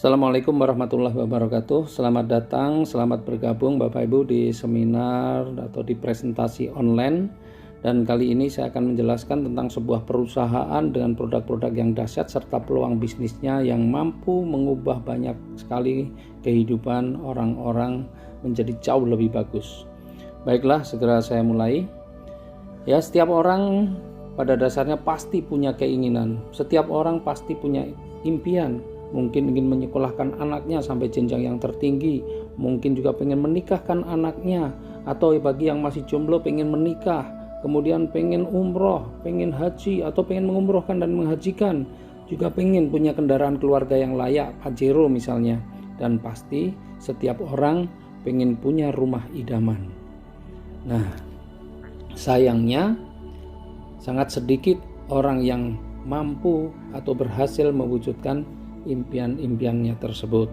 Assalamualaikum warahmatullahi wabarakatuh. Selamat datang, selamat bergabung Bapak Ibu di seminar atau di presentasi online. Dan kali ini saya akan menjelaskan tentang sebuah perusahaan dengan produk-produk yang dahsyat serta peluang bisnisnya yang mampu mengubah banyak sekali kehidupan orang-orang menjadi jauh lebih bagus. Baiklah, segera saya mulai. Ya, setiap orang pada dasarnya pasti punya keinginan. Setiap orang pasti punya impian. Mungkin ingin menyekolahkan anaknya sampai jenjang yang tertinggi, mungkin juga pengen menikahkan anaknya, atau bagi yang masih jomblo pengen menikah, kemudian pengen umroh, pengen haji, atau pengen mengumrohkan dan menghajikan, juga pengen punya kendaraan keluarga yang layak, Pajero misalnya. Dan pasti setiap orang pengen punya rumah idaman. Nah, sayangnya sangat sedikit orang yang mampu atau berhasil mewujudkan impian-impiannya tersebut.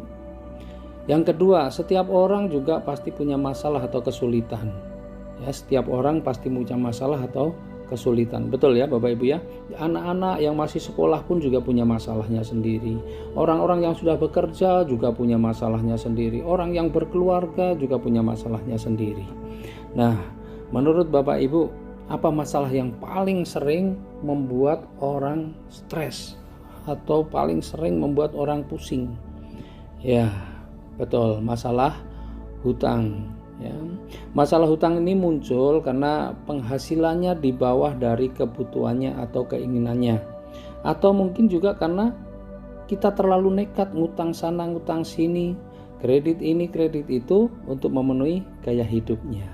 Yang kedua, setiap orang juga pasti punya masalah atau kesulitan. Ya, setiap orang pasti punya masalah atau kesulitan. Betul ya Bapak Ibu ya? Anak-anak yang masih sekolah pun juga punya masalahnya sendiri. Orang-orang yang sudah bekerja juga punya masalahnya sendiri. Orang yang berkeluarga juga punya masalahnya sendiri. Nah, menurut Bapak Ibu, apa masalah yang paling sering membuat orang stres atau paling sering membuat orang pusing? Ya, betul, masalah hutang. Ya. Masalah hutang ini muncul karena penghasilannya di bawah dari kebutuhannya atau keinginannya. Atau mungkin juga karena kita terlalu nekat ngutang sana, ngutang sini, kredit ini, kredit itu untuk memenuhi gaya hidupnya.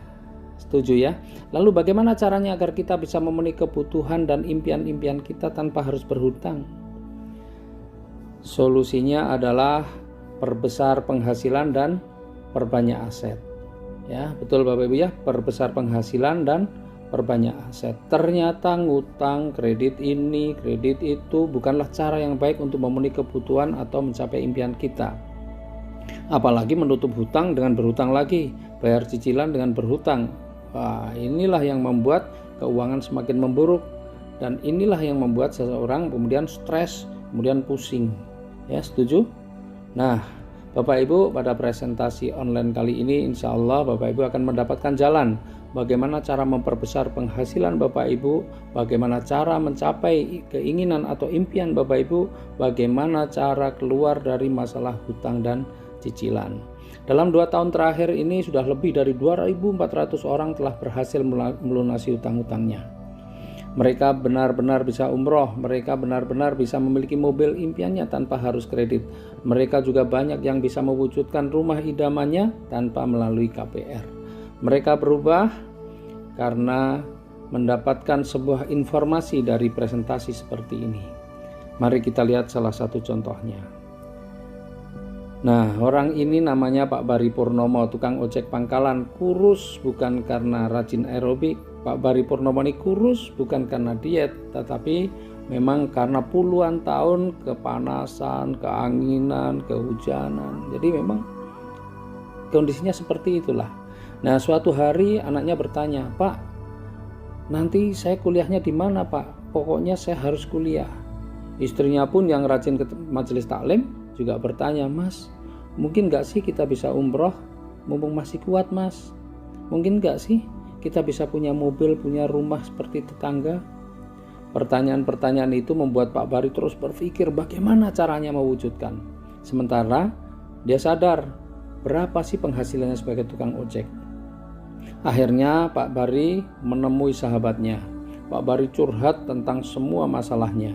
Setuju ya? Lalu bagaimana caranya agar kita bisa memenuhi kebutuhan dan impian-impian kita tanpa harus berhutang? Solusinya adalah perbesar penghasilan dan perbanyak aset. Ya, betul Bapak Ibu ya, perbesar penghasilan dan perbanyak aset. Ternyata ngutang, kredit ini, kredit itu bukanlah cara yang baik untuk memenuhi kebutuhan atau mencapai impian kita. Apalagi menutup hutang dengan berhutang lagi, bayar cicilan dengan berhutang. Wah, inilah yang membuat keuangan semakin memburuk, dan inilah yang membuat seseorang kemudian stres, kemudian pusing. Ya, setuju? Nah, Bapak Ibu, pada presentasi online kali ini insya Allah Bapak Ibu akan mendapatkan jalan bagaimana cara memperbesar penghasilan Bapak Ibu, bagaimana cara mencapai keinginan atau impian Bapak Ibu, bagaimana cara keluar dari masalah hutang dan cicilan. Dalam 2 tahun terakhir ini sudah lebih dari 2.400 orang telah berhasil melunasi hutang-hutangnya. Mereka benar-benar bisa umroh, mereka benar-benar bisa memiliki mobil impiannya tanpa harus kredit. Mereka juga banyak yang bisa mewujudkan rumah idamannya tanpa melalui KPR. Mereka berubah karena mendapatkan sebuah informasi dari presentasi seperti ini. Mari kita lihat salah satu contohnya. Nah, orang ini namanya Pak Bari Purnomo, tukang ojek pangkalan, kurus bukan karena rajin aerobik. Pak Bari Purnomo ini kurus bukan karena diet, tetapi memang karena puluhan tahun kepanasan, keanginan, kehujanan. Jadi memang kondisinya seperti itulah. Nah, suatu hari anaknya bertanya, "Pak, nanti saya kuliahnya di mana, Pak? Pokoknya saya harus kuliah." Istrinya pun yang rajin ke majelis taklim juga bertanya, "Mas, mungkin gak sih kita bisa umroh? Mumpung masih kuat, Mas. Mungkin gak sih kita bisa punya mobil, punya rumah seperti tetangga?" Pertanyaan-pertanyaan itu membuat Pak Bari terus berpikir bagaimana caranya mewujudkan. Sementara dia sadar berapa sih penghasilannya sebagai tukang ojek. Akhirnya Pak Bari menemui sahabatnya. Pak Bari curhat tentang semua masalahnya.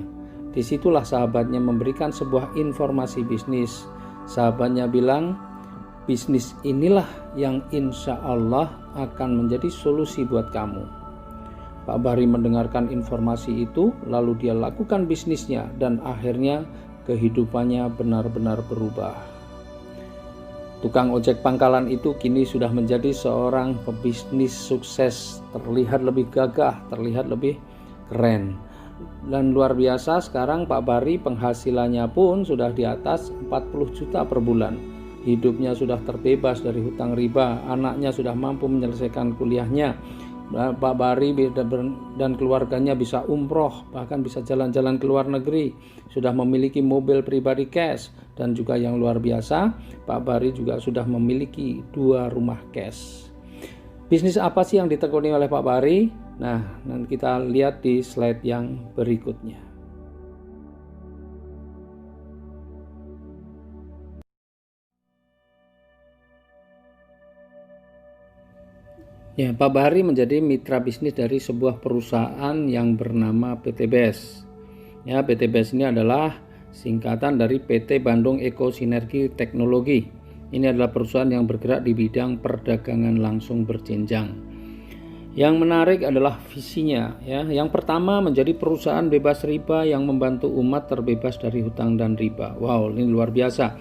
Disitulah sahabatnya memberikan sebuah informasi bisnis. Sahabatnya bilang, bisnis inilah yang insya Allah akan menjadi solusi buat kamu. Pak Bari mendengarkan informasi itu, lalu dia lakukan bisnisnya dan akhirnya kehidupannya benar-benar berubah. Tukang ojek pangkalan itu kini sudah menjadi seorang pebisnis sukses, terlihat lebih gagah, terlihat lebih keren. Dan luar biasa, sekarang Pak Bari penghasilannya pun sudah di atas 40 juta per bulan. Hidupnya sudah terbebas dari hutang riba, anaknya sudah mampu menyelesaikan kuliahnya. Pak Bari dan keluarganya bisa umroh, bahkan bisa jalan-jalan ke luar negeri, sudah memiliki mobil pribadi cash, dan juga yang luar biasa, Pak Bari juga sudah memiliki 2 rumah cash. Bisnis apa sih yang ditekuni oleh Pak Bari? Nah, nanti kita lihat di slide yang berikutnya. Ya, Pak Bari menjadi mitra bisnis dari sebuah perusahaan yang bernama PT BES. Ya, PT BES ini adalah singkatan dari PT Bandung Eko Sinergi Teknologi. Ini adalah perusahaan yang bergerak di bidang perdagangan langsung berjenjang. Yang menarik adalah visinya, ya. Yang pertama, menjadi perusahaan bebas riba yang membantu umat terbebas dari hutang dan riba. Wow, ini luar biasa.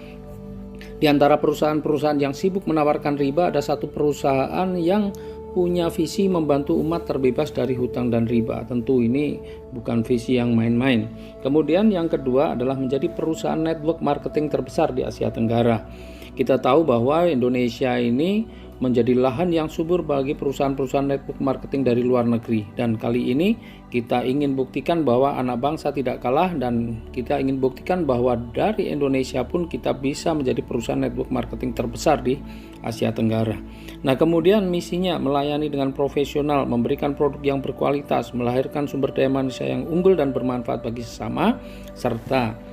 Di antara perusahaan-perusahaan yang sibuk menawarkan riba, ada satu perusahaan yang punya visi membantu umat terbebas dari hutang dan riba. Tentu ini bukan visi yang main-main. Kemudian yang kedua adalah menjadi perusahaan network marketing terbesar di Asia Tenggara. Kita tahu bahwa Indonesia ini menjadi lahan yang subur bagi perusahaan-perusahaan network marketing dari luar negeri. Dan kali ini kita ingin buktikan bahwa anak bangsa tidak kalah, dan kita ingin buktikan bahwa dari Indonesia pun kita bisa menjadi perusahaan network marketing terbesar di Asia Tenggara. Nah, kemudian misinya melayani dengan profesional, memberikan produk yang berkualitas, melahirkan sumber daya manusia yang unggul dan bermanfaat bagi sesama, serta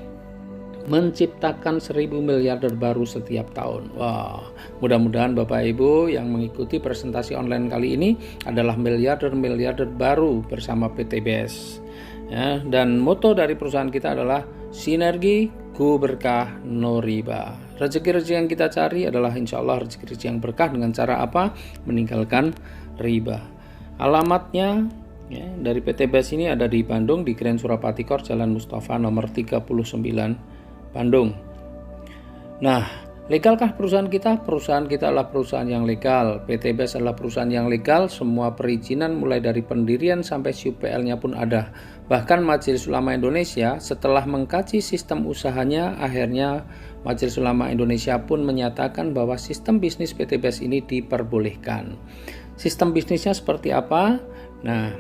menciptakan 1000 miliarder baru setiap tahun. Wah, mudah-mudahan Bapak Ibu yang mengikuti presentasi online kali ini adalah miliarder baru bersama PT BES. Ya, dan moto dari perusahaan kita adalah sinergi, ku berkah, no riba. Rezeki-rezeki yang kita cari adalah insya Allah rezeki-rezeki yang berkah dengan cara apa? Meninggalkan riba. Alamatnya ya, dari PT BES ini ada di Bandung, di Grand Surapati Court, Jalan Mustafa nomor 39, Bandung. Nah, legalkah perusahaan kita? Perusahaan kita adalah perusahaan yang legal. PT BES adalah perusahaan yang legal. Semua perizinan mulai dari pendirian sampai SUPL-nya pun ada. Bahkan Majelis Ulama Indonesia setelah mengkaji sistem usahanya, akhirnya Majelis Ulama Indonesia pun menyatakan bahwa sistem bisnis PT BES ini diperbolehkan. Sistem bisnisnya seperti apa? Nah,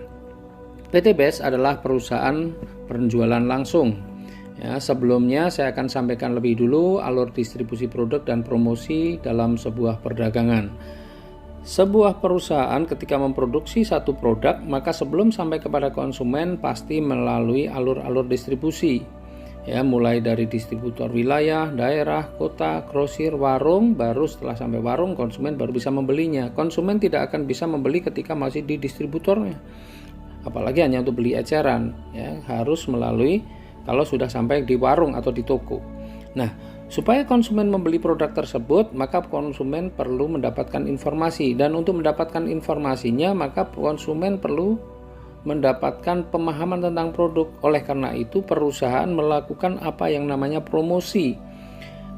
PT BES adalah perusahaan penjualan langsung. Ya, sebelumnya saya akan sampaikan lebih dulu alur distribusi produk dan promosi dalam sebuah perdagangan. Sebuah perusahaan ketika memproduksi satu produk, maka sebelum sampai kepada konsumen pasti melalui alur-alur distribusi. Ya, mulai dari distributor wilayah, daerah, kota, grosir, warung, baru setelah sampai warung konsumen baru bisa membelinya. Konsumen tidak akan bisa membeli ketika masih di distributornya. Apalagi hanya untuk beli eceran, ya, harus melalui kalau sudah sampai di warung atau di toko. Nah, supaya konsumen membeli produk tersebut, maka konsumen perlu mendapatkan informasi. Dan untuk mendapatkan informasinya, maka konsumen perlu mendapatkan pemahaman tentang produk. Oleh karena itu, perusahaan melakukan apa yang namanya promosi.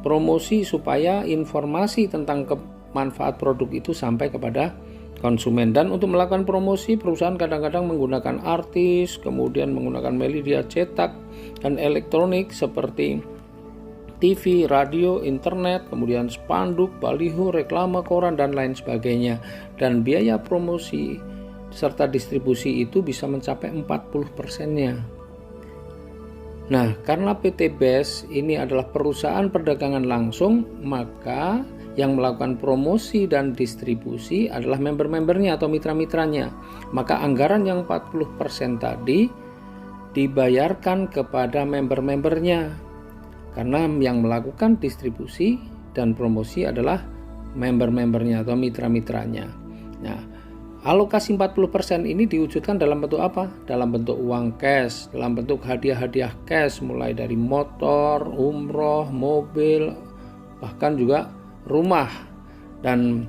Promosi supaya informasi tentang manfaat produk itu sampai kepada konsumen. Dan untuk melakukan promosi, perusahaan kadang-kadang menggunakan artis, kemudian menggunakan media cetak dan elektronik seperti TV, radio, internet, kemudian spanduk, baliho, reklame, koran, dan lain sebagainya. Dan biaya promosi serta distribusi itu bisa mencapai 40%-nya. Nah, karena PT BES ini adalah perusahaan perdagangan langsung, maka yang melakukan promosi dan distribusi adalah member-membernya atau mitra-mitranya. Maka anggaran yang 40% tadi dibayarkan kepada member-membernya. Karena yang melakukan distribusi dan promosi adalah member-membernya atau mitra-mitranya. Nah, alokasi 40% ini diwujudkan dalam bentuk apa? Dalam bentuk uang cash, dalam bentuk hadiah-hadiah cash, mulai dari motor, umroh, mobil, bahkan juga rumah. Dan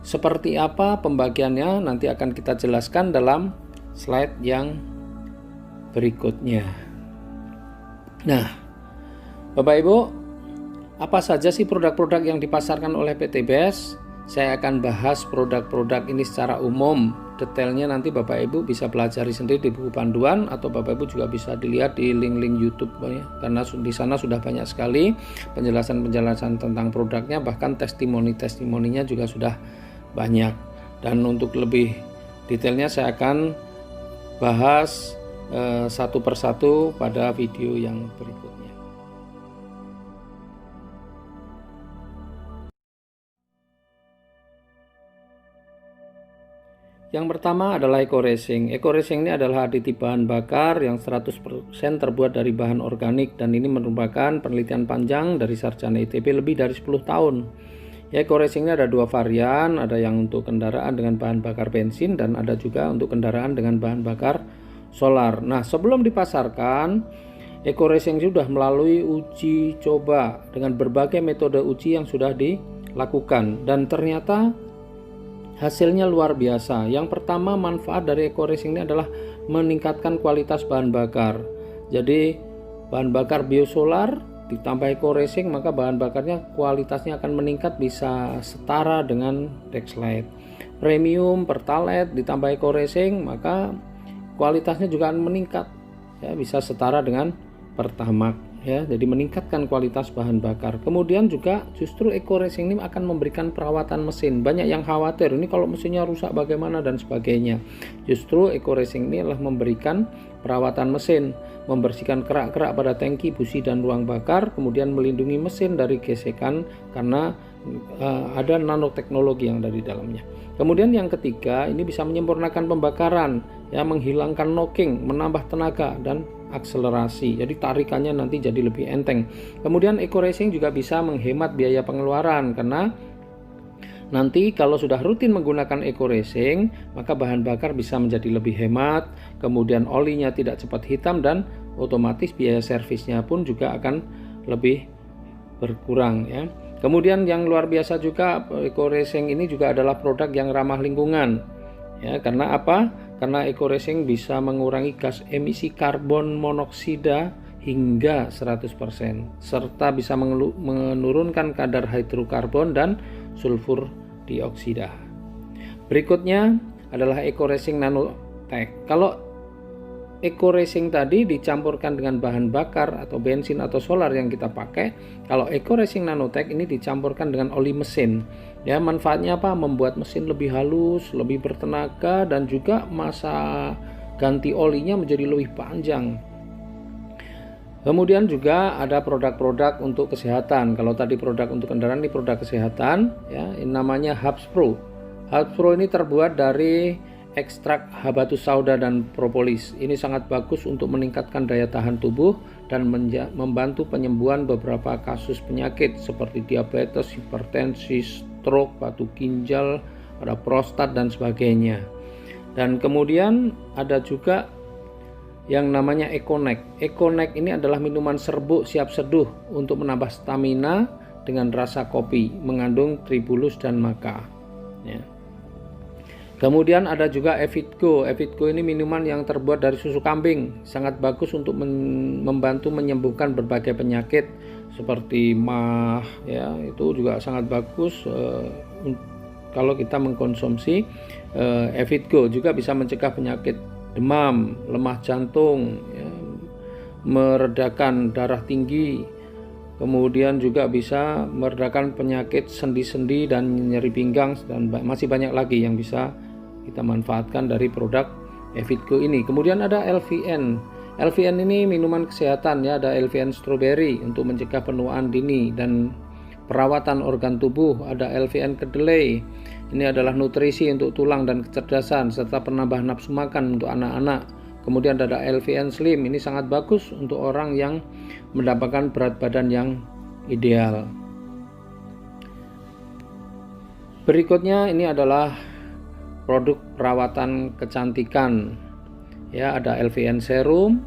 seperti apa pembagiannya nanti akan kita jelaskan dalam slide yang berikutnya. Nah, Bapak Ibu, apa saja sih produk-produk yang dipasarkan oleh PT BES? Saya akan bahas produk-produk ini secara umum. Detailnya nanti Bapak Ibu bisa pelajari sendiri di buku panduan, atau Bapak Ibu juga bisa dilihat di link-link YouTube ya. Karena di sana sudah banyak sekali penjelasan-penjelasan tentang produknya, bahkan testimoni-testimoninya juga sudah banyak. Dan untuk lebih Detailnya saya akan bahas satu persatu pada video yang berikutnya. Yang pertama adalah eco-resin. Eco-resin ini adalah aditip bahan bakar yang 100% terbuat dari bahan organik, dan ini merupakan penelitian panjang dari sarjana ITB lebih dari 10 tahun. Ya, eco-resin ini ada dua varian, ada yang untuk kendaraan dengan bahan bakar bensin dan ada juga untuk kendaraan dengan bahan bakar solar. Nah, sebelum dipasarkan, eco-resin sudah melalui uji coba dengan berbagai metode uji yang sudah dilakukan, dan ternyata hasilnya luar biasa. Yang pertama, manfaat dari eco-resin ini adalah meningkatkan kualitas bahan bakar. Jadi bahan bakar biosolar ditambah eco-resin, maka bahan bakarnya kualitasnya akan meningkat, bisa setara dengan Dexlite. Premium Pertalite ditambah eco-resin, maka kualitasnya juga akan meningkat, ya, bisa setara dengan Pertamax. Ya, jadi meningkatkan kualitas bahan bakar. Kemudian juga justru eco-resin ini akan memberikan perawatan mesin. Banyak yang khawatir ini kalau mesinnya rusak bagaimana dan sebagainya. Justru eco-resin ini adalah memberikan perawatan mesin, membersihkan kerak-kerak pada tangki, busi dan ruang bakar, kemudian melindungi mesin dari gesekan karena ada nanoteknologi yang ada di dalamnya. Kemudian yang ketiga, ini bisa menyempurnakan pembakaran, ya, menghilangkan knocking, menambah tenaga dan akselerasi. Jadi tarikannya nanti jadi lebih enteng. Kemudian eco-resin juga bisa menghemat biaya pengeluaran, karena nanti kalau sudah rutin menggunakan eco-resin, maka bahan bakar bisa menjadi lebih hemat, kemudian olinya tidak cepat hitam, dan otomatis biaya servisnya pun juga akan lebih berkurang, ya. Kemudian yang luar biasa juga, eco-resin ini juga adalah produk yang ramah lingkungan. Ya, karena apa? Karena eco-resin bisa mengurangi gas emisi karbon monoksida hingga 100%, serta bisa menurunkan kadar hidrokarbon dan sulfur dioksida. Berikutnya adalah eco-resin nanotech. Kalau eco-resin tadi dicampurkan dengan bahan bakar atau bensin atau solar yang kita pakai, kalau eco-resin nanotech ini dicampurkan dengan oli mesin. Ya, manfaatnya apa? Membuat mesin lebih halus, lebih bertenaga, dan juga masa ganti olinya menjadi lebih panjang. Kemudian juga ada produk-produk untuk kesehatan. Kalau tadi produk untuk kendaraan, ini produk kesehatan, ya, ini namanya Hubs Pro. Hubs Pro ini terbuat dari ekstrak habatus sauda dan propolis. Ini sangat bagus untuk meningkatkan daya tahan tubuh dan membantu penyembuhan beberapa kasus penyakit seperti diabetes, hipertensi, stroke, batu ginjal, ada prostat dan sebagainya. Dan kemudian ada juga yang namanya Econex. Econex ini adalah minuman serbuk siap seduh untuk menambah stamina dengan rasa kopi, mengandung tribulus dan maca. Ya. Kemudian ada juga Evitgo. Evitgo ini minuman yang terbuat dari susu kambing, sangat bagus untuk membantu menyembuhkan berbagai penyakit seperti MAH, ya, itu juga sangat bagus kalau kita mengkonsumsi Evitgo. Juga bisa mencegah penyakit demam, lemah jantung, ya, meredakan darah tinggi, kemudian juga bisa meredakan penyakit sendi-sendi dan nyeri pinggang, dan masih banyak lagi yang bisa kita manfaatkan dari produk Evitgo ini. Kemudian ada LVN. LVN ini minuman kesehatan, ya, ada LVN strawberry untuk mencegah penuaan dini dan perawatan organ tubuh. Ada LVN kedelai. Ini adalah nutrisi untuk tulang dan kecerdasan serta penambah nafsu makan untuk anak-anak. Kemudian ada LVN Slim. Ini sangat bagus untuk orang yang mendapatkan berat badan yang ideal. Berikutnya ini adalah produk perawatan kecantikan, ya, ada LVN serum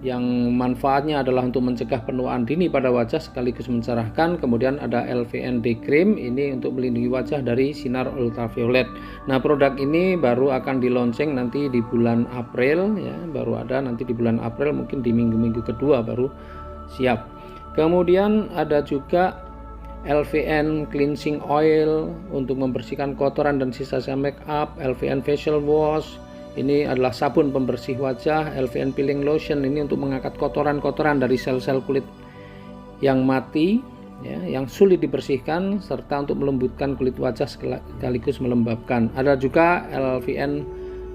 yang manfaatnya adalah untuk mencegah penuaan dini pada wajah sekaligus mencerahkan. Kemudian ada LVN Day Cream, ini untuk melindungi wajah dari sinar ultraviolet. Nah, produk ini baru akan di launching nanti di bulan April, ya, baru ada nanti di bulan April, mungkin di minggu-minggu kedua baru siap. Kemudian ada juga LVN Cleansing Oil untuk membersihkan kotoran dan sisa-sisa make up. LVN Facial Wash, ini adalah sabun pembersih wajah. LVN Peeling Lotion, ini untuk mengangkat kotoran-kotoran dari sel-sel kulit yang mati, ya, yang sulit dibersihkan serta untuk melembutkan kulit wajah sekaligus melembabkan. Ada juga LVN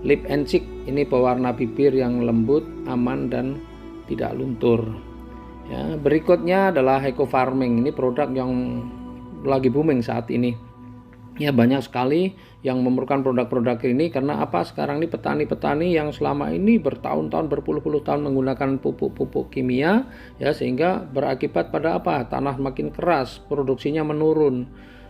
Lip and Cheek, ini pewarna bibir yang lembut, aman dan tidak luntur. Ya, berikutnya adalah Eco Farming, ini produk yang lagi booming saat ini. Ya, banyak sekali yang memerlukan produk-produk ini karena apa? Sekarang ini petani-petani yang selama ini bertahun-tahun, berpuluh-puluh tahun menggunakan pupuk-pupuk kimia, ya, sehingga berakibat pada apa? Tanah makin keras, produksinya menurun.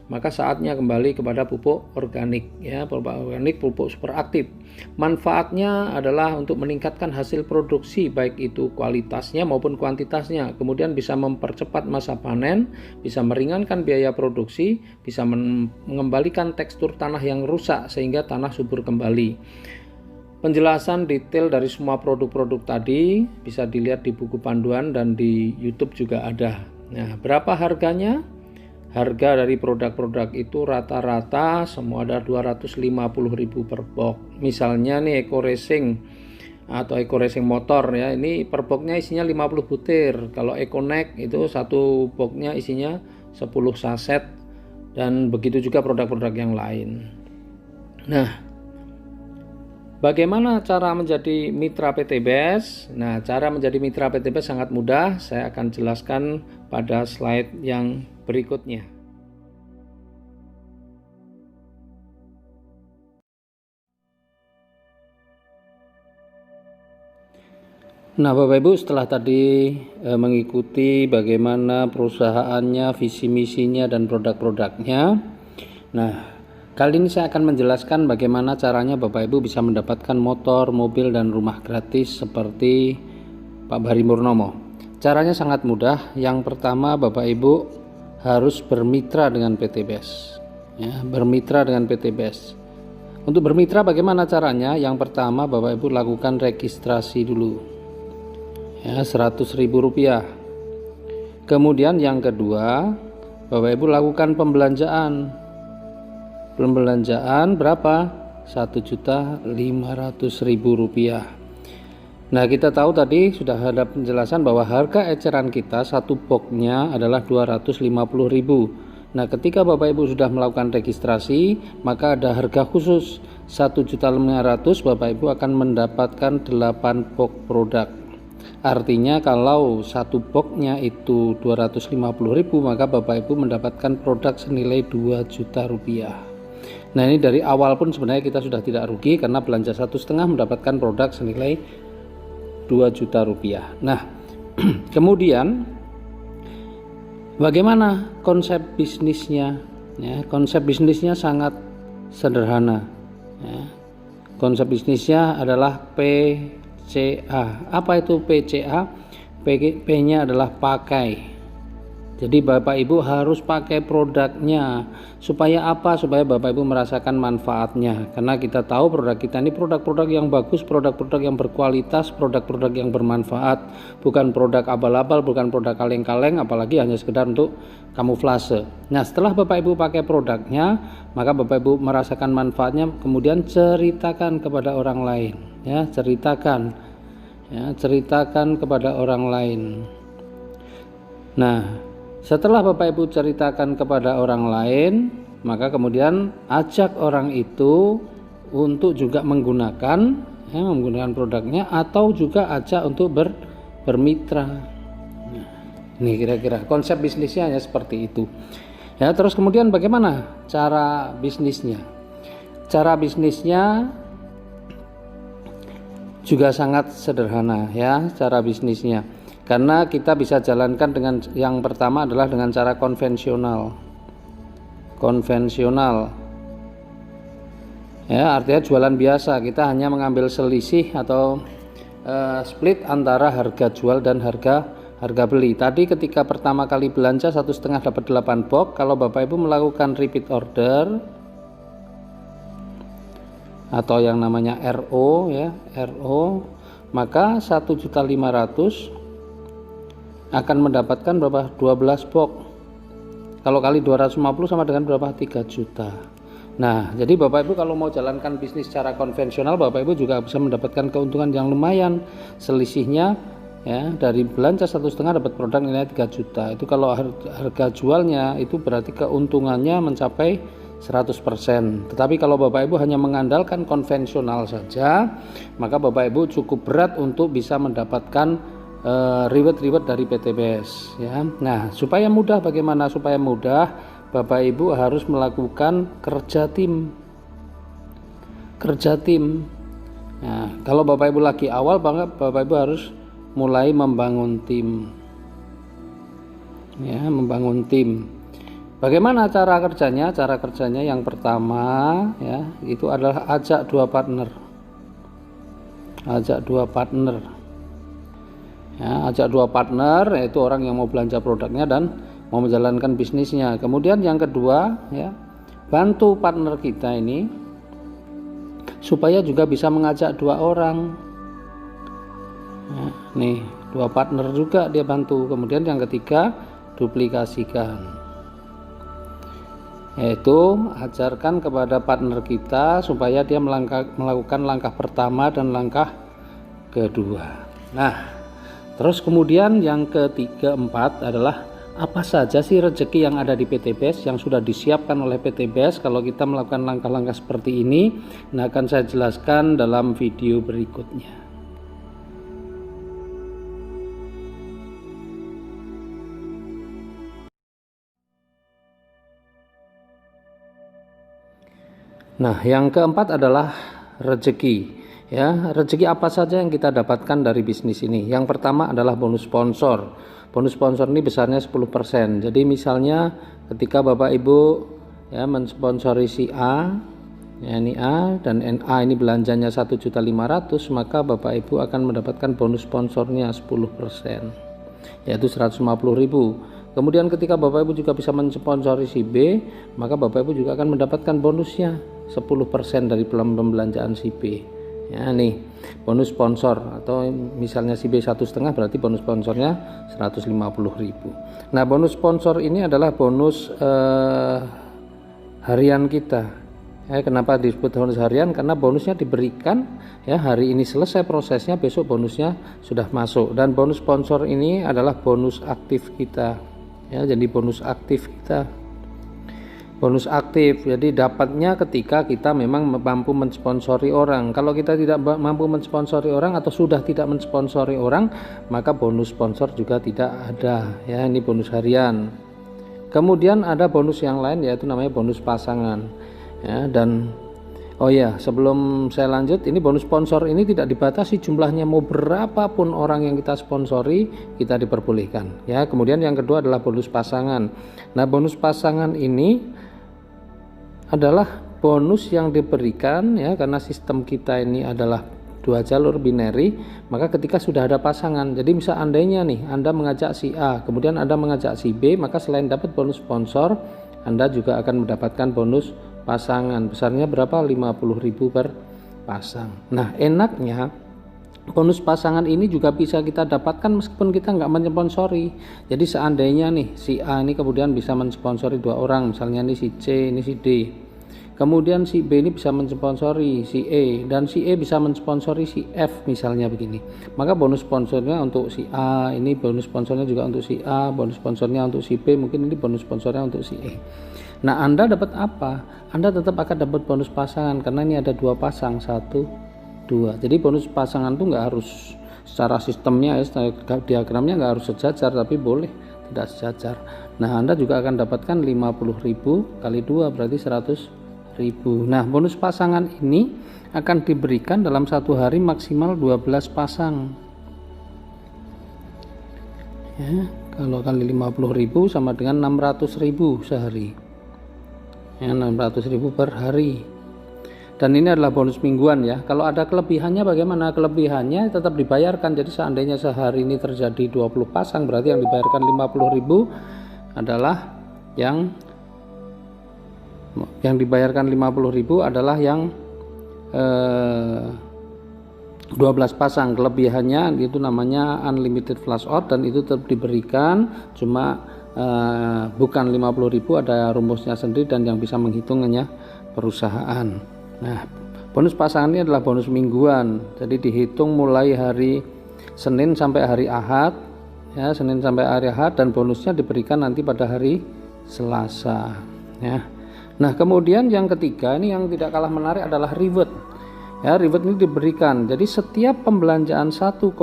Maka saatnya kembali kepada pupuk organik, ya, pupuk organik, pupuk super aktif. Manfaatnya adalah untuk meningkatkan hasil produksi, baik itu kualitasnya maupun kuantitasnya. Kemudian bisa mempercepat masa panen, bisa meringankan biaya produksi, bisa mengembalikan tekstur tanah yang rusak sehingga tanah subur kembali. Penjelasan detail dari semua produk-produk tadi bisa dilihat di buku panduan dan di YouTube juga ada. Nah, berapa harganya? Harga dari produk-produk itu rata-rata semua ada 250.000 per box. Misalnya nih Eco Racing atau Eco Racing motor, ya, ini per boxnya isinya 50 butir. Kalau Eco Neck itu satu boxnya isinya 10 saset, dan begitu juga produk-produk yang lain. Nah, bagaimana cara menjadi mitra PTBS? Nah, cara menjadi mitra PTBS sangat mudah. Saya akan jelaskan pada slide yang berikutnya. Nah, Bapak Ibu, setelah tadi mengikuti bagaimana perusahaannya, visi misinya dan produk-produknya. Nah, kali ini saya akan menjelaskan bagaimana caranya Bapak Ibu bisa mendapatkan motor, mobil dan rumah gratis seperti Pak Bari Murnomo. Caranya sangat mudah. Yang pertama, Bapak Ibu harus bermitra dengan PTBS, ya, bermitra dengan PTBS. Untuk bermitra bagaimana caranya? Yang pertama, Bapak Ibu lakukan registrasi dulu, ya, Rp100.000. Kemudian yang kedua, Bapak Ibu lakukan pembelanjaan berapa? Rp1.500.000. Nah, kita tahu tadi sudah ada penjelasan bahwa harga eceran kita satu boxnya adalah 250.000. Nah, ketika Bapak Ibu sudah melakukan registrasi, maka ada harga khusus 1.500.000. Bapak Ibu akan mendapatkan 8 box produk. Artinya kalau satu boxnya itu 250.000, maka Bapak Ibu mendapatkan produk senilai 2 juta rupiah. Nah, ini dari awal pun sebenarnya kita sudah tidak rugi karena belanja 1,5 mendapatkan produk senilai 2 juta rupiah. Nah, kemudian bagaimana konsep bisnisnya? Ya, konsep bisnisnya sangat sederhana. Ya, konsep bisnisnya adalah PCA. Apa itu PCA? P-nya adalah pakai. Jadi Bapak Ibu harus pakai produknya. Supaya apa? Supaya Bapak Ibu merasakan manfaatnya. Karena kita tahu produk kita ini produk-produk yang bagus, produk-produk yang berkualitas, produk-produk yang bermanfaat. Bukan produk abal-abal, bukan produk kaleng-kaleng, apalagi hanya sekedar untuk kamuflase. Nah, setelah Bapak Ibu pakai produknya, maka Bapak Ibu merasakan manfaatnya, kemudian ceritakan kepada orang lain. Ya, ceritakan kepada orang lain. Nah, setelah Bapak Ibu ceritakan kepada orang lain, maka kemudian ajak orang itu untuk juga menggunakan produknya, atau juga ajak untuk bermitra. Nah, ini kira-kira konsep bisnisnya hanya seperti itu. Ya, terus kemudian bagaimana cara bisnisnya? Cara bisnisnya juga sangat sederhana, ya, cara bisnisnya. Karena kita bisa jalankan dengan yang pertama adalah dengan cara konvensional. Ya, artinya jualan biasa. Kita hanya mengambil selisih atau split antara harga jual dan harga beli. Tadi ketika pertama kali belanja 1,5 dapat 8 box. Kalau Bapak Ibu melakukan repeat order atau yang namanya RO, ya, RO, maka 1.500.000 akan mendapatkan berapa? 12 box. Kalau kali 250 sama dengan berapa? 3 juta. Nah, jadi Bapak Ibu kalau mau jalankan bisnis secara konvensional, Bapak Ibu juga bisa mendapatkan keuntungan yang lumayan. Selisihnya ya, dari belanja 1,5 dapat produk nilai 3 juta. Itu kalau harga jualnya itu berarti keuntungannya mencapai 100%. Tetapi kalau Bapak Ibu hanya mengandalkan konvensional saja, maka Bapak Ibu cukup berat untuk bisa mendapatkan reward dari PTBS, ya. Nah, supaya mudah, bagaimana supaya mudah? Bapak Ibu harus melakukan kerja tim. Nah, kalau Bapak Ibu lagi awal banget, Bapak Ibu harus mulai membangun tim, ya, membangun tim. Bagaimana cara kerjanya? Cara kerjanya yang pertama, ya, itu adalah ajak dua partner, ya, ajak dua partner, yaitu orang yang mau belanja produknya dan mau menjalankan bisnisnya. Kemudian yang kedua, ya, bantu partner kita ini supaya juga bisa mengajak dua orang. Nah, nih, dua partner juga dia bantu. Kemudian yang ketiga, duplikasikan, yaitu ajarkan kepada partner kita supaya dia melakukan langkah pertama dan langkah kedua. Nah, terus kemudian yang ketiga, empat adalah apa saja sih rezeki yang ada di PTBS yang sudah disiapkan oleh PTBS kalau kita melakukan langkah-langkah seperti ini. Nah, akan saya jelaskan dalam video berikutnya. Nah, yang keempat adalah rezeki. Ya, rezeki apa saja yang kita dapatkan dari bisnis ini? Yang pertama adalah bonus sponsor. Bonus sponsor ini besarnya 10%. Jadi misalnya ketika Bapak Ibu, ya, mensponsori si A, ya, ini A dan NA ini belanjanya 1.500.000, maka Bapak Ibu akan mendapatkan bonus sponsornya 10%, yaitu 150.000. Kemudian ketika Bapak Ibu juga bisa mensponsori si B, maka Bapak Ibu juga akan mendapatkan bonusnya 10% dari pembelanjaan si B. Ya, nih bonus sponsor, atau misalnya si B 1,5 berarti bonus sponsornya 150.000. Nah, bonus sponsor ini adalah bonus harian kita. Kenapa disebut bonus harian? Karena bonusnya diberikan, ya, hari ini selesai prosesnya, besok bonusnya sudah masuk. Dan bonus sponsor ini adalah bonus aktif kita, ya, jadi bonus aktif kita. Bonus aktif, jadi dapatnya ketika kita memang mampu mensponsori orang. Kalau kita tidak mampu mensponsori orang atau sudah tidak mensponsori orang, maka bonus sponsor juga tidak ada, ya. Ini bonus harian. Kemudian ada bonus yang lain, yaitu namanya bonus pasangan, ya. Dan oh ya, sebelum saya lanjut, ini bonus sponsor ini tidak dibatasi jumlahnya, mau berapapun orang yang kita sponsori kita diperbolehkan, ya. Kemudian yang kedua adalah bonus pasangan. Nah, bonus pasangan ini adalah bonus yang diberikan, ya, karena sistem kita ini adalah 2 jalur binary, maka ketika sudah ada pasangan, jadi misal andainya nih Anda mengajak si A, kemudian Anda mengajak si B, maka selain dapat bonus sponsor, Anda juga akan mendapatkan bonus pasangan. Besarnya berapa? 50.000 per pasang. Nah, enaknya bonus pasangan ini juga bisa kita dapatkan meskipun kita nggak mensponsori. Jadi seandainya nih si A ini kemudian bisa mensponsori 2 orang, misalnya ini si C, ini si D. Kemudian si B ini bisa mensponsori si E, dan si E bisa mensponsori si F, misalnya begini. Maka bonus sponsornya untuk si A, ini bonus sponsornya juga untuk si A, bonus sponsornya untuk si B, mungkin ini bonus sponsornya untuk si E. Nah, Anda dapat apa? Anda tetap akan dapat bonus pasangan karena ini ada 2 pasang, 1, 2. Jadi bonus pasangan itu nggak harus secara sistemnya, ya, diagramnya nggak harus sejajar, tapi boleh tidak sejajar. Nah, Anda juga akan dapatkan 50.000 kali 2 berarti 100.000. Nah, bonus pasangan ini akan diberikan dalam 1 hari maksimal 12 pasang. Ya, kalau kali 50.000 sama dengan 600.000 sehari. Ya, 600.000 per hari. Dan ini adalah bonus mingguan, ya. Kalau ada kelebihannya bagaimana? Kelebihannya tetap dibayarkan. Jadi seandainya sehari ini terjadi 20 pasang, berarti yang dibayarkan 50.000 adalah yang dibayarkan 50.000 adalah yang 12 pasang. Kelebihannya itu namanya unlimited flash out, dan itu tetap diberikan, cuma bukan 50.000, ada rumusnya sendiri dan yang bisa menghitungnya perusahaan. Nah, bonus pasangan ini adalah bonus mingguan, jadi dihitung mulai hari Senin sampai hari Ahad, ya, Senin sampai hari Ahad, dan bonusnya diberikan nanti pada hari Selasa, ya. Nah, kemudian yang ketiga ini yang tidak kalah menarik adalah reward. Ya, reward ini diberikan. Jadi setiap pembelanjaan 1,5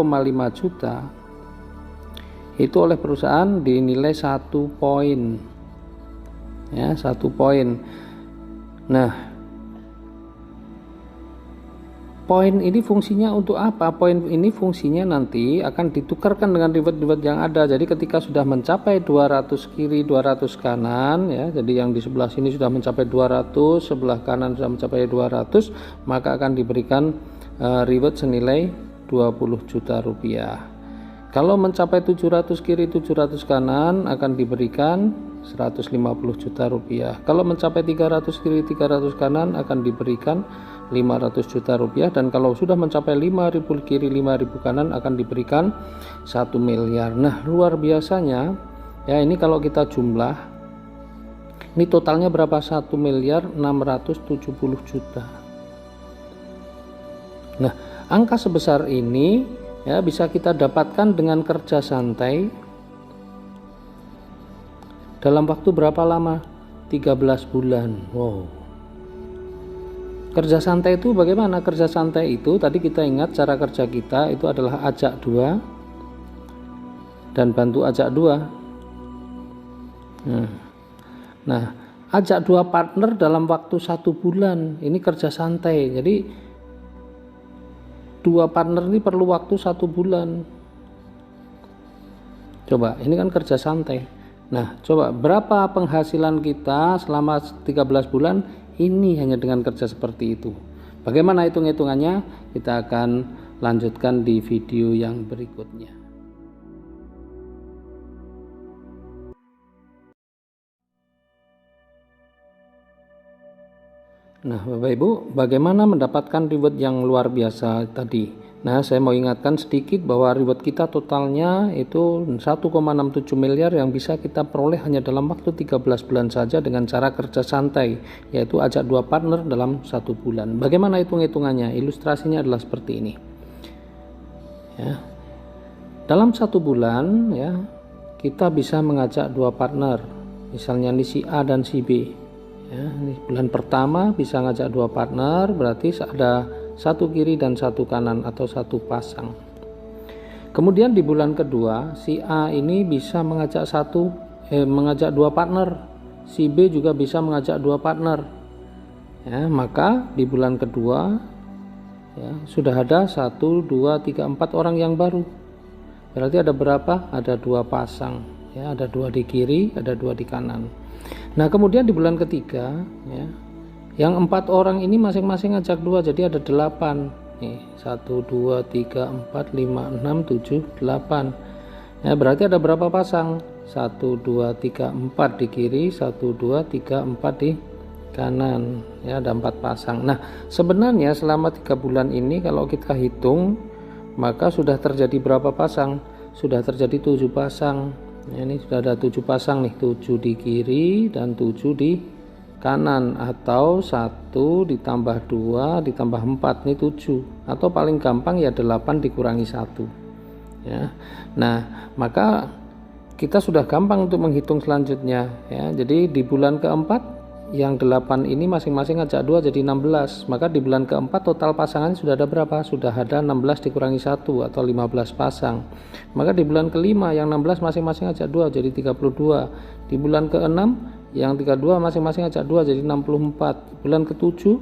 juta itu oleh perusahaan dinilai 1 poin. Ya, 1 poin. Nah, poin ini fungsinya untuk apa? Poin ini fungsinya nanti akan ditukarkan dengan reward-reward yang ada. Jadi ketika sudah mencapai 200 kiri, 200 kanan, ya. Jadi yang di sebelah sini sudah mencapai 200, sebelah kanan sudah mencapai 200, maka akan diberikan reward senilai 20 juta rupiah. Kalau mencapai 700 kiri, 700 kanan akan diberikan 150 juta rupiah. Kalau mencapai 300 kiri, 300 kanan akan diberikan 500 juta rupiah, dan kalau sudah mencapai 5.000 kiri 5.000 kanan akan diberikan 1 miliar. Nah, luar biasanya ya, ini kalau kita jumlah ini totalnya berapa? 1 miliar 670 juta. Nah, angka sebesar ini ya bisa kita dapatkan dengan kerja santai dalam waktu berapa lama? 13 bulan. Wow. Kerja santai itu bagaimana? Kerja santai itu tadi kita ingat cara kerja kita itu adalah ajak 2 dan bantu ajak 2. Nah, ajak 2 partner dalam waktu 1 bulan. Ini kerja santai. Jadi 2 partner ini perlu waktu 1 bulan. Coba, ini kan kerja santai. Nah, coba berapa penghasilan kita selama 13 bulan? Ini hanya dengan kerja seperti itu. Bagaimana hitung-hitungannya? Kita akan lanjutkan di video yang berikutnya. Nah, Bapak Ibu, bagaimana mendapatkan reward yang luar biasa tadi? Nah, saya mau ingatkan sedikit bahwa reward kita totalnya itu 1,67 miliar yang bisa kita peroleh hanya dalam waktu 13 bulan saja dengan cara kerja santai, yaitu ajak 2 partner dalam 1 bulan. Bagaimana hitung-hitungannya? Ilustrasinya adalah seperti ini. Ya. Dalam 1 bulan ya, kita bisa mengajak 2 partner. Misalnya ini si A dan si B. Ya, ini bulan pertama bisa ngajak 2 partner, berarti ada 1 kiri dan 1 kanan atau 1 pasang. Kemudian di bulan kedua si A ini bisa mengajak 2 partner, si B juga bisa mengajak 2 partner. Ya, maka di bulan kedua ya, sudah ada 1, 2, 3, 4 orang yang baru. Berarti ada berapa? Ada 2 pasang. Ya, ada 2 di kiri, ada 2 di kanan. Nah, kemudian di bulan ketiga ya, yang 4 orang ini masing-masing ngajak 2, jadi ada 8 nih, 1, 2, 3, 4, 5, 6, 7, 8 ya, berarti ada berapa pasang? 1, 2, 3, 4 di kiri, 1, 2, 3, 4 di kanan ya, ada 4 pasang. Nah, sebenarnya selama 3 bulan ini kalau kita hitung maka sudah terjadi berapa pasang? Sudah terjadi 7 pasang ya, ini sudah ada 7 pasang nih, 7 di kiri dan 7 di kanan, atau 1 ditambah 2 ditambah 4 ini 7, atau paling gampang ya 8 dikurangi 1 ya. Nah, maka kita sudah gampang untuk menghitung selanjutnya ya. Jadi di bulan keempat yang 8 ini masing-masing ngajak 2 jadi 16, maka di bulan keempat total pasangan sudah ada berapa? Sudah ada 16 dikurangi 1 atau 15 pasang. Maka di bulan kelima yang 16 masing-masing ngajak 2 jadi 32. Di bulan keenam yang 32 masing-masing ngajak 2 jadi 64. Bulan ke-7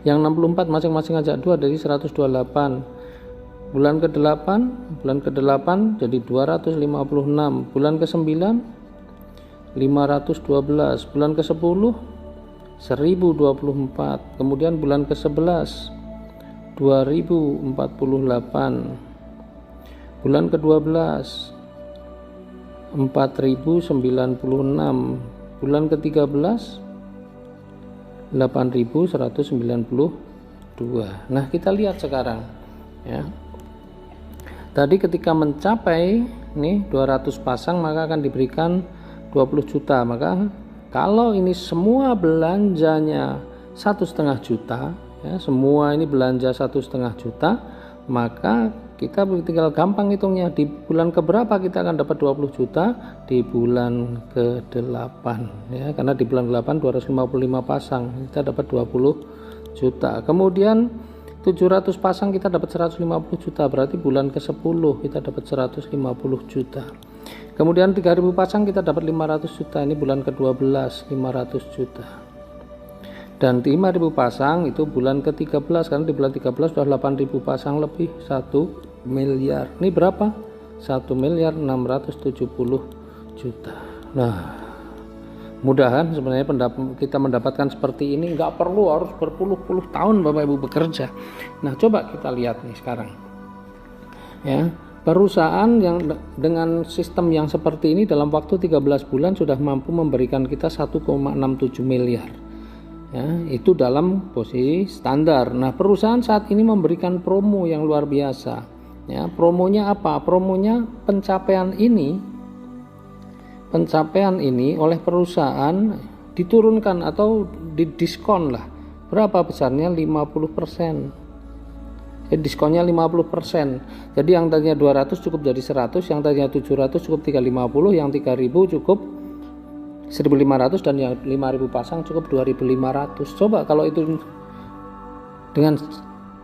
yang 64 masing-masing ngajak 2 jadi 128. Bulan ke-8 jadi 256. Bulan ke-9 512. Bulan ke-10 1024. Kemudian bulan ke-11 2048. Bulan ke-12 4096. Bulan ke-13 8192. Nah, kita lihat sekarang ya. Tadi ketika mencapai nih 200 pasang maka akan diberikan 20 juta. Maka kalau ini semua belanjanya 1,5 juta ya, semua ini belanja 1,5 juta, maka kita tinggal gampang hitungnya. Di bulan keberapa kita akan dapat 20 juta? Di bulan ke-8 ya, karena di bulan 8 255 pasang, kita dapat 20 juta. Kemudian 700 pasang kita dapat 150 juta, berarti bulan ke-10 kita dapat 150 juta. Kemudian 3000 pasang kita dapat 500 juta, ini bulan ke-12 500 juta. Dan 5.000 pasang itu bulan ke-13, karena di bulan 13 sudah 8.000 pasang lebih 1 miliar. Ini berapa? 1.670 juta. Nah, mudahan sebenarnya kita mendapatkan seperti ini, nggak perlu harus berpuluh-puluh tahun Bapak Ibu bekerja. Nah, coba kita lihat nih sekarang ya, perusahaan yang dengan sistem yang seperti ini dalam waktu 13 bulan sudah mampu memberikan kita 1,67 miliar ya, itu dalam posisi standar. Nah, perusahaan saat ini memberikan promo yang luar biasa ya. Promonya apa? Promonya pencapaian ini oleh perusahaan diturunkan atau didiskon lah. Berapa besarnya? 50%. Diskonnya 50%. Jadi yang tadinya 200 cukup jadi 100, yang tadinya 700 cukup 350, yang 3000 cukup 1.500, dan yang 5.000 pasang cukup 2.500. Coba kalau itu dengan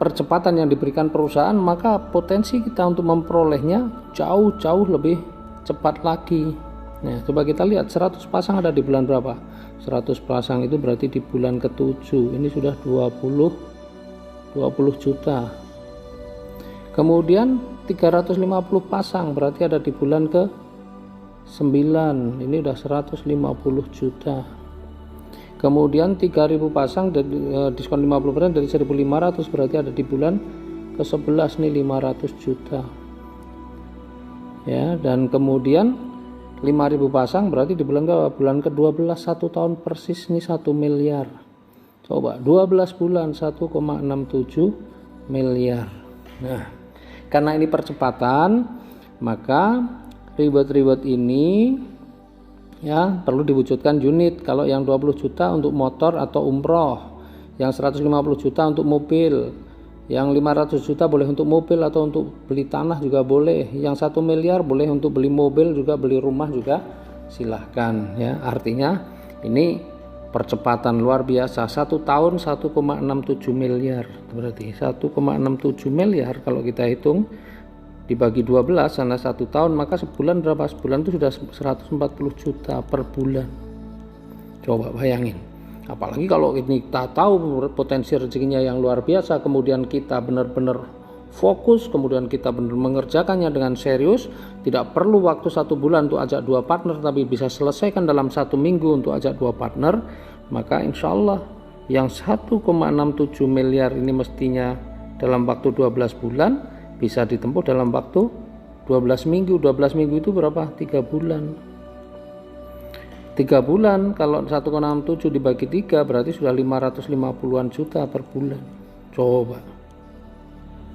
percepatan yang diberikan perusahaan, maka potensi kita untuk memperolehnya jauh lebih cepat lagi. Nah, coba kita lihat 100 pasang ada di bulan berapa? 100 pasang itu berarti di bulan ke-7. Ini sudah 20 juta. Kemudian 350 pasang berarti ada di bulan ke-9. Ini udah 150 juta. Kemudian 3.000 pasang diskon 50% dari 1.500 berarti ada di bulan ke-11 nih 500 juta. Ya, dan kemudian 5.000 pasang berarti di bulan ke-12 1 tahun persis nih 1 miliar. Coba 12 bulan 1,67 miliar. Nah, karena ini percepatan, maka reward ini ya perlu diwujudkan unit. Kalau yang 20 juta untuk motor atau umroh, yang 150 juta untuk mobil, yang 500 juta boleh untuk mobil atau untuk beli tanah juga boleh, yang 1 miliar boleh untuk beli mobil juga, beli rumah juga silahkan ya. Artinya ini percepatan luar biasa. 1 tahun 1,67 miliar, berarti 1,67 miliar kalau kita hitung dibagi 12 sana 1 tahun, maka sebulan berapa? Sebulan itu sudah 140 juta per bulan. Coba bayangin, apalagi kalau ini kita tahu potensi rezekinya yang luar biasa, kemudian kita benar-benar fokus, kemudian kita benar mengerjakannya dengan serius, tidak perlu waktu 1 bulan untuk ajak 2 partner, tapi bisa selesaikan dalam 1 minggu untuk ajak 2 partner, maka insya Allah yang 1,67 miliar ini mestinya dalam waktu 12 bulan bisa ditempuh dalam waktu 12 minggu. 12 minggu itu berapa? 3 bulan. 3 bulan kalau 1,67 dibagi 3 berarti sudah 550-an juta per bulan. Coba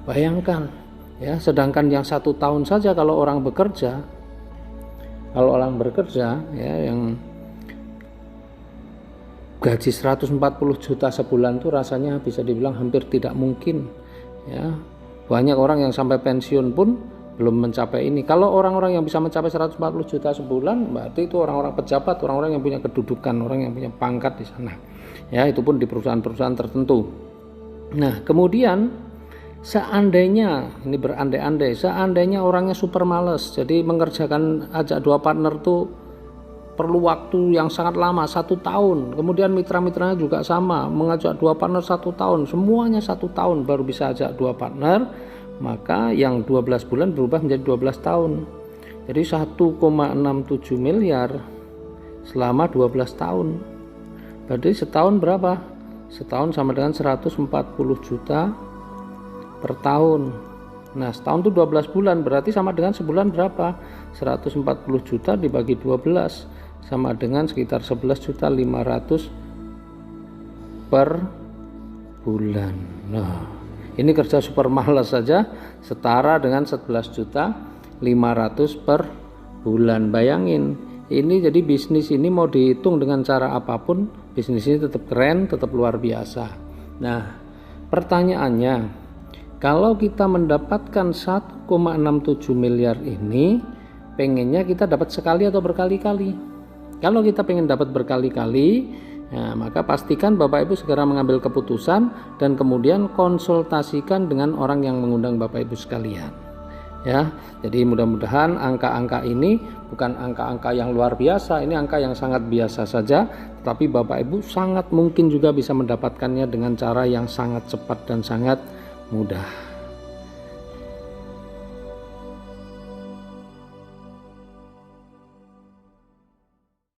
bayangkan ya, sedangkan yang 1 tahun saja kalau orang bekerja ya, yang gaji 140 juta sebulan itu rasanya bisa dibilang hampir tidak mungkin ya. Banyak orang yang sampai pensiun pun belum mencapai ini. Kalau orang-orang yang bisa mencapai 140 juta sebulan, berarti itu orang-orang pejabat, orang-orang yang punya kedudukan, orang yang punya pangkat di sana. Ya, itu pun di perusahaan-perusahaan tertentu. Nah, kemudian seandainya, ini berandai-andai, seandainya orangnya super males, jadi mengerjakan ajak 2 partner tuh perlu waktu yang sangat lama, 1 tahun. Kemudian mitra-mitranya juga sama, mengajak 2 partner 1 tahun, semuanya 1 tahun baru bisa ajak 2 partner, maka yang 12 bulan berubah menjadi 12 tahun. Jadi 1,67 miliar selama 12 tahun. Berarti setahun berapa? Setahun sama dengan 140 juta per tahun. Nah, setahun itu 12 bulan, berarti sama dengan sebulan berapa? 140 juta dibagi 12 sama dengan sekitar 11.500.000 per bulan. Nah, ini kerja super malas saja setara dengan 11.500.000 per bulan. Bayangin, ini jadi bisnis ini mau dihitung dengan cara apapun, bisnis ini tetap keren, tetap luar biasa. Nah, pertanyaannya, Kalau kita mendapatkan 1,67 miliar ini, pengennya kita dapat sekali atau berkali-kali. Kalau kita pengen dapat berkali-kali, ya, maka pastikan Bapak Ibu segera mengambil keputusan dan kemudian konsultasikan dengan orang yang mengundang Bapak Ibu sekalian. Ya, jadi mudah-mudahan angka-angka ini bukan angka-angka yang luar biasa, ini angka yang sangat biasa saja, tetapi Bapak Ibu sangat mungkin juga bisa mendapatkannya dengan cara yang sangat cepat dan sangat mudah.